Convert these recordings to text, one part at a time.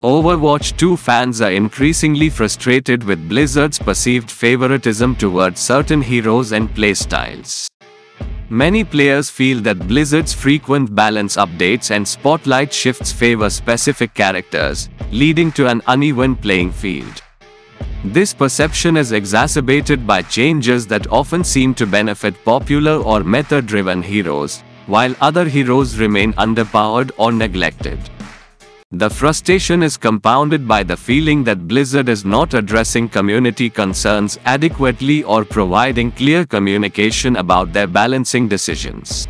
Overwatch 2 fans are increasingly frustrated with Blizzard's perceived favoritism towards certain heroes and playstyles. Many players feel that Blizzard's frequent balance updates and spotlight shifts favor specific characters, leading to an uneven playing field. This perception is exacerbated by changes that often seem to benefit popular or meta-driven heroes, while other heroes remain underpowered or neglected. The frustration is compounded by the feeling that Blizzard is not addressing community concerns adequately or providing clear communication about their balancing decisions.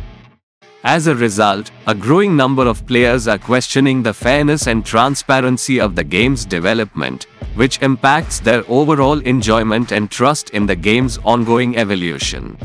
As a result, a growing number of players are questioning the fairness and transparency of the game's development, which impacts their overall enjoyment and trust in the game's ongoing evolution.